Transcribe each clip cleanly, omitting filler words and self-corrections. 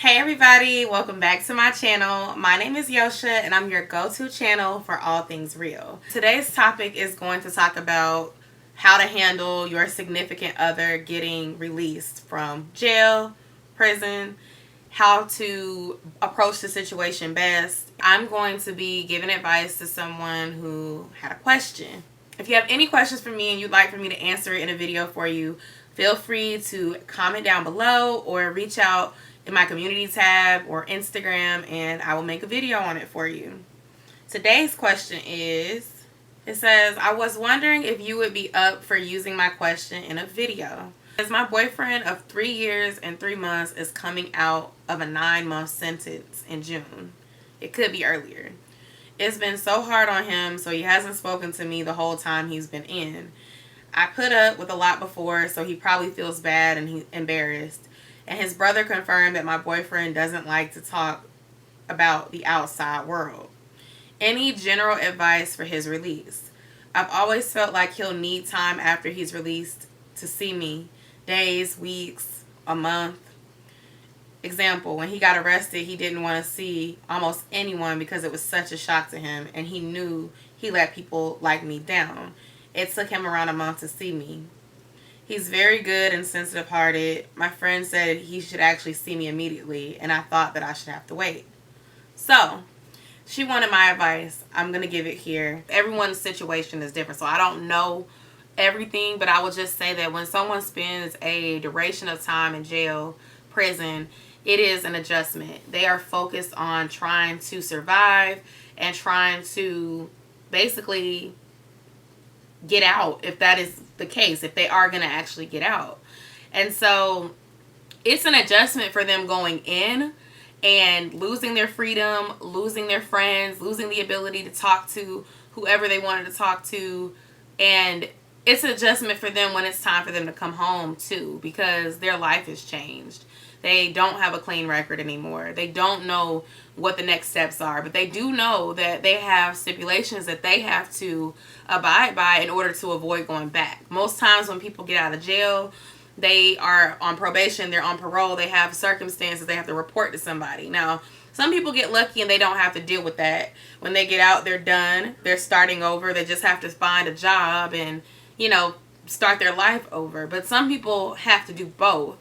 Hey everybody, welcome back to my channel. My name is Yo-sha and I'm your go-to channel for all things real. Today's topic is going to talk about how to handle your significant other getting released from jail, prison, how to approach the situation best. I'm going to be giving advice to someone who had a question. If you have any questions for me and you'd like for me to answer it in a video for you, feel free to comment down below or reach out in my community tab or Instagram and I will make a video on it for you. Today's question is, it says, I was wondering if you would be up for using my question in a video. As my boyfriend of 3 years and 3 months is coming out of a 9-month sentence in June. It could be earlier. It's been so hard on him, so he hasn't spoken to me the whole time he's been in. I put up with a lot before, so he probably feels bad and he's embarrassed. And his brother confirmed that my boyfriend doesn't like to talk about the outside world. Any general advice for his release? I've always felt like he'll need time after he's released to see me. Days, weeks, a month. Example, when he got arrested, he didn't want to see almost anyone because it was such a shock to him. And he knew he let people like me down. It took him around a month to see me. He's very good and sensitive-hearted. My friend said he should actually see me immediately, and I thought that I should have to wait. So, she wanted my advice. I'm going to give it here. Everyone's situation is different, so I don't know everything, but I will just say that when someone spends a duration of time in jail, prison, it is an adjustment. They are focused on trying to survive and trying to basically get out, if that is the case, if they are going to actually get out. And so it's an adjustment for them going in and losing their freedom, losing their friends, losing the ability to talk to whoever they wanted to talk to. And it's an adjustment for them when it's time for them to come home too, because their life has changed. They don't have a clean record anymore. They don't know what the next steps are, but they do know that they have stipulations that they have to abide by in order to avoid going back. Most times when people get out of jail, they are on probation, they're on parole, they have circumstances they have to report to somebody. Now, some people get lucky and they don't have to deal with that. When they get out, they're done. They're starting over. They just have to find a job and, start their life over. But some people have to do both.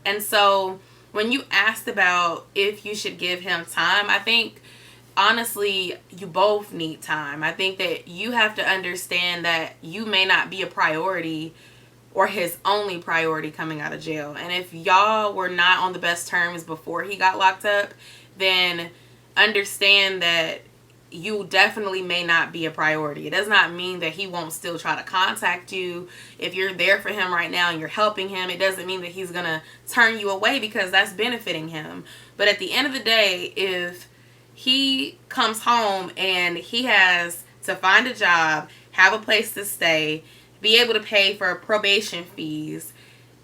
And so when you asked about if you should give him time, I think honestly you both need time. I think that you have to understand that you may not be a priority or his only priority coming out of jail. And if y'all were not on the best terms before he got locked up, then understand that you definitely may not be a priority. It does not mean that he won't still try to contact you. If you're there for him right now and you're helping him, it doesn't mean that he's going to turn you away because that's benefiting him. But at the end of the day, if he comes home and he has to find a job, have a place to stay, be able to pay for probation fees,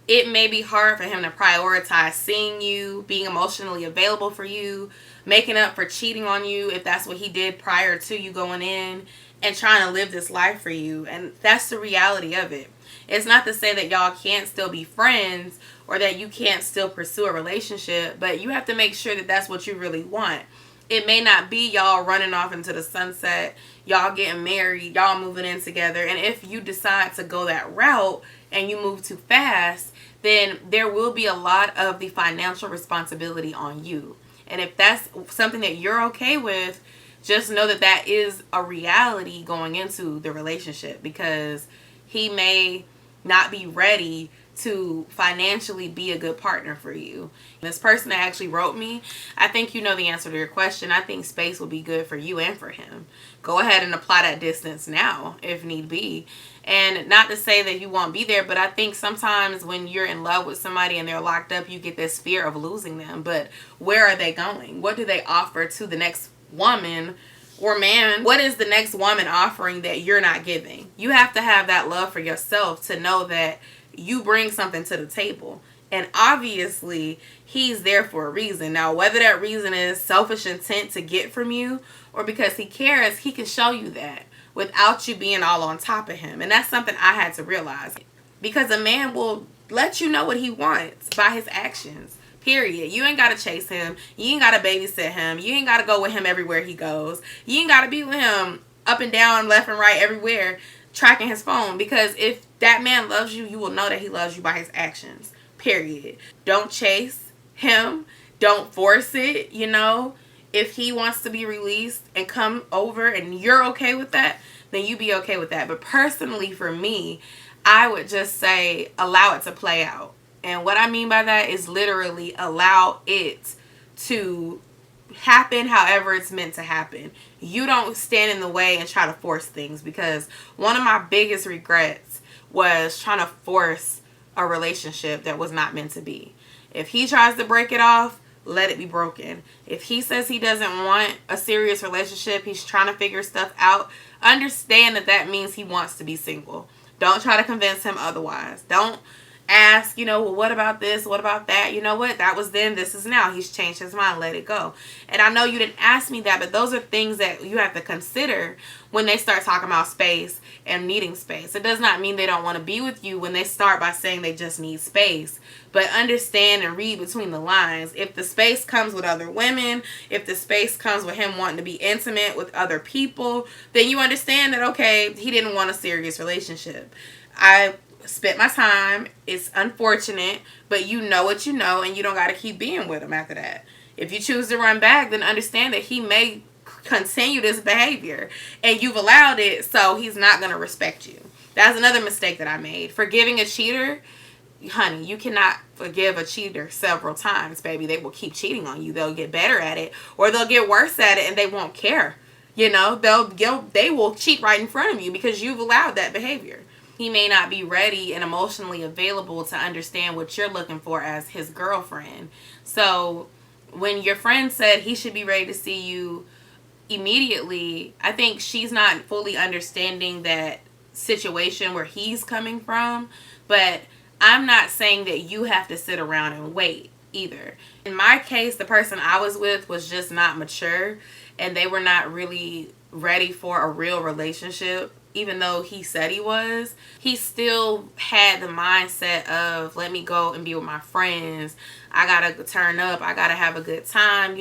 it may be hard for him to prioritize seeing you, being emotionally available for you, making up for cheating on you if that's what he did prior to you going in, and trying to live this life for you. And that's the reality of it. It's not to say that y'all can't still be friends or that you can't still pursue a relationship, but you have to make sure that that's what you really want. It may not be y'all running off into the sunset, y'all getting married, y'all moving in together. And if you decide to go that route and you move too fast, then there will be a lot of the financial responsibility on you. And if that's something that you're okay with, just know that that is a reality going into the relationship, because he may not be ready to financially be a good partner for you. This person that actually wrote me, I think you know the answer to your question. I think space will be good for you and for him. Go ahead and apply that distance now if need be. And not to say that you won't be there, but I think sometimes when you're in love with somebody and they're locked up, you get this fear of losing them. But where are they going? What do they offer to the next woman or man? What is the next woman offering that you're not giving? You have to have that love for yourself to know that you bring something to the table. And obviously, he's there for a reason. Now, whether that reason is selfish intent to get from you or because he cares, he can show you that without you being all on top of him. And that's something I had to realize. Because a man will let you know what he wants by his actions. Period. You ain't got to chase him. You ain't got to babysit him. You ain't got to go with him everywhere he goes. You ain't got to be with him up and down, left and right, everywhere, tracking his phone. Because if that man loves you, you will know that he loves you by his actions. Period. Don't chase him. Don't force it, you know. If he wants to be released and come over and you're okay with that, then you be okay with that. But personally, for me, I would just say allow it to play out. And what I mean by that is literally allow it to happen however it's meant to happen. You don't stand in the way and try to force things, because one of my biggest regrets was trying to force a relationship that was not meant to be. If he tries to break it off, let it be broken. If he says he doesn't want a serious relationship, he's trying to figure stuff out, understand that that means he wants to be single. Don't try to convince him otherwise. Don't ask, well, what about this? What about that? You know what? That was then. This is now. He's changed his mind. Let it go. And I know you didn't ask me that, but those are things that you have to consider when they start talking about space and needing space. It does not mean they don't want to be with you when they start by saying they just need space. But understand and read between the lines. If the space comes with other women, if the space comes with him wanting to be intimate with other people, then you understand that, okay, he didn't want a serious relationship. I spent my time. It's unfortunate, but you know what you know, and you don't got to keep being with him after that. If you choose to run back, then understand that he may continue this behavior, and you've allowed it, so he's not going to respect you. That's another mistake that I made. Forgiving a cheater, honey, you cannot forgive a cheater several times, baby. They will keep cheating on you. They'll get better at it, or they'll get worse at it, and they won't care. They will cheat right in front of you because you've allowed that behavior. He may not be ready and emotionally available to understand what you're looking for as his girlfriend. So when your friend said he should be ready to see you immediately, I think she's not fully understanding that situation where he's coming from. But I'm not saying that you have to sit around and wait either. In my case, the person I was with was just not mature, and they were not really ready for a real relationship. Even though he said he was, he still had the mindset of, let me go and be with my friends. I gotta turn up. I gotta have a good time.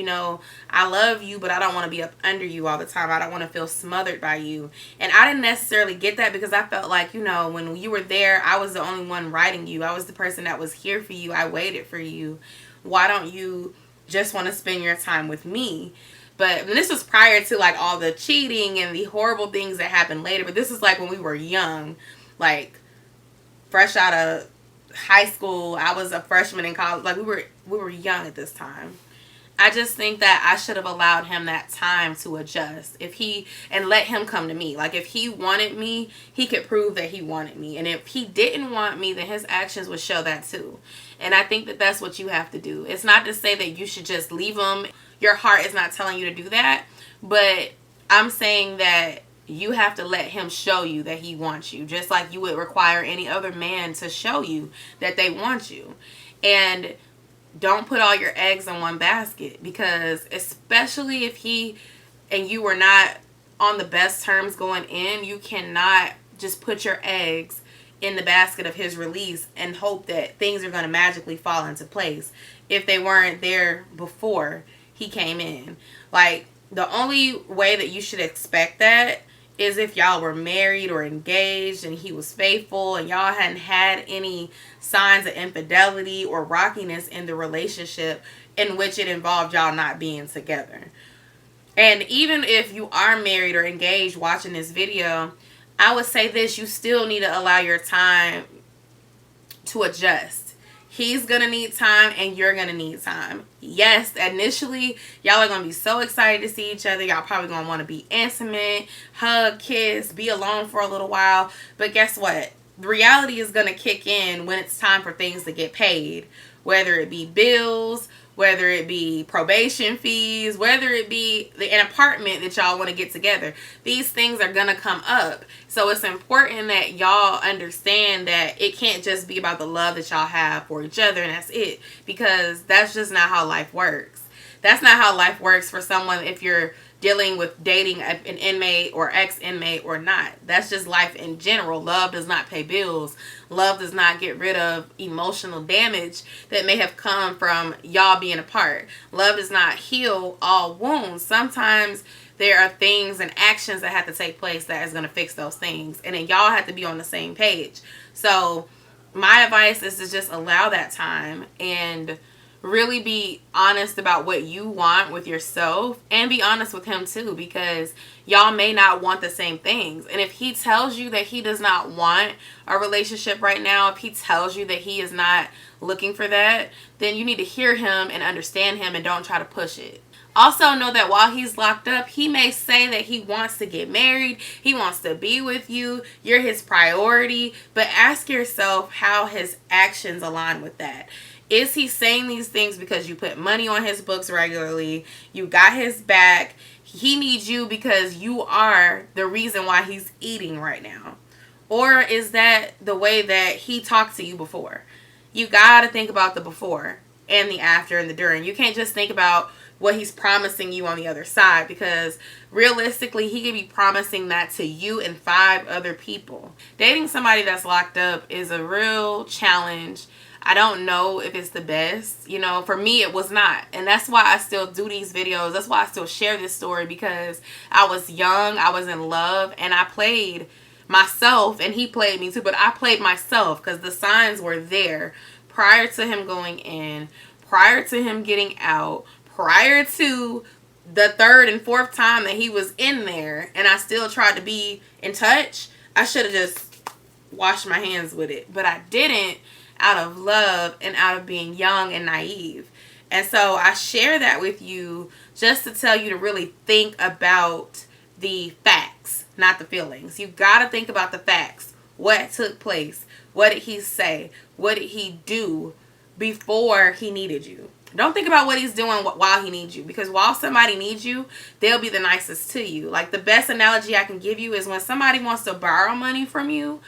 I love you, but I don't want to be up under you all the time. I don't want to feel smothered by you. And I didn't necessarily get that, because I felt like, when you were there, I was the only one writing you. I was the person that was here for you. I waited for you. Why don't you just want to spend your time with me? But this was prior to like all the cheating and the horrible things that happened later. But this is like when we were young, like fresh out of high school. I was a freshman in college. Like we were young at this time. I just think that I should have allowed him that time to adjust. And let him come to me. Like if he wanted me, he could prove that he wanted me. And if he didn't want me, then his actions would show that too. And I think that that's what you have to do. It's not to say that you should just leave him. Your heart is not telling you to do that. But I'm saying that you have to let him show you that he wants you. Just like you would require any other man to show you that they want you. And don't put all your eggs in one basket. Because especially if he and you were not on the best terms going in, you cannot just put your eggs in the basket of his release and hope that things are going to magically fall into place if they weren't there before he came in. Like, the only way that you should expect that is if y'all were married or engaged and he was faithful and y'all hadn't had any signs of infidelity or rockiness in the relationship in which it involved y'all not being together. And even if you are married or engaged watching this video, I would say this: you still need to allow your time to adjust. He's going to need time and you're going to need time. Yes, initially, y'all are going to be so excited to see each other. Y'all probably going to want to be intimate, hug, kiss, be alone for a little while. But guess what? The reality is going to kick in when it's time for things to get paid. Whether it be bills, whether it be probation fees, whether it be an apartment that y'all want to get together. These things are going to come up. So it's important that y'all understand that it can't just be about the love that y'all have for each other and that's it. Because that's just not how life works. That's not how life works for someone if you're dealing with dating an inmate or ex-inmate or not. That's just life in general. Love does not pay bills. Love does not get rid of emotional damage that may have come from y'all being apart. Love does not heal all wounds. Sometimes there are things and actions that have to take place that is going to fix those things. And then y'all have to be on the same page. So my advice is to just allow that time and really be honest about what you want with yourself, and be honest with him too, because y'all may not want the same things. And if he tells you that he does not want a relationship right now, if he tells you that he is not looking for that, then you need to hear him and understand him and don't try to push it. Also know that while he's locked up, he may say that he wants to get married, he wants to be with you, you're his priority, but ask yourself how his actions align with that. Is he saying these things because you put money on his books regularly, you got his back, he needs you because you are the reason why he's eating right now? Or is that the way that he talked to you before? You gotta think about the before and the after and the during. You can't just think about what he's promising you on the other side, because realistically he could be promising that to you and 5 other people. Dating somebody that's locked up is a real challenge. I don't know if it's the best. You know, for me it was not. And that's why I still do these videos. That's why I still share this story, because I was young, I was in love, and I played myself, and he played me too, but I played myself because the signs were there prior to him going in, prior to him getting out, prior to the 3rd and 4th time that he was in there, and I still tried to be in touch. I should have just washed my hands with it, but I didn't, out of love and out of being young and naive. And so I share that with you just to tell you to really think about the facts, not the feelings. You got to think about the facts. What took place? What did he say? What did he do before he needed you? Don't think about what he's doing while he needs you, because while somebody needs you, they'll be the nicest to you. Like, the best analogy I can give you is when somebody wants to borrow money from you,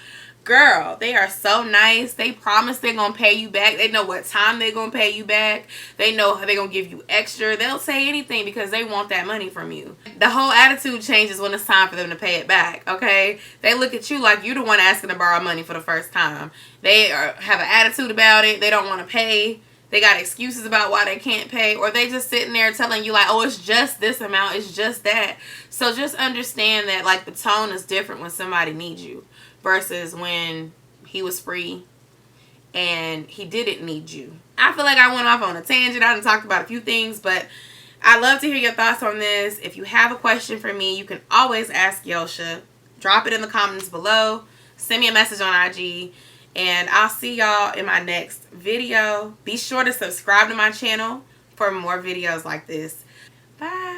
girl, they are so nice. They promise they're going to pay you back. They know what time they're going to pay you back. They know how they're going to give you extra. They'll say anything because they want that money from you. The whole attitude changes when it's time for them to pay it back, okay? They look at you like you're the one asking to borrow money for the first time. They have an attitude about it. They don't want to pay. They got excuses about why they can't pay, or they just sitting there telling you like, oh, it's just this amount, it's just that. So just understand that, like, the tone is different when somebody needs you versus when he was free and he didn't need you. I feel like I went off on a tangent. I done talked about a few things, but I'd love to hear your thoughts on this. If you have a question for me, you can always ask Yo-sha. Drop it in the comments below. Send me a message on IG. And I'll see y'all in my next video. Be sure to subscribe to my channel for more videos like this. Bye.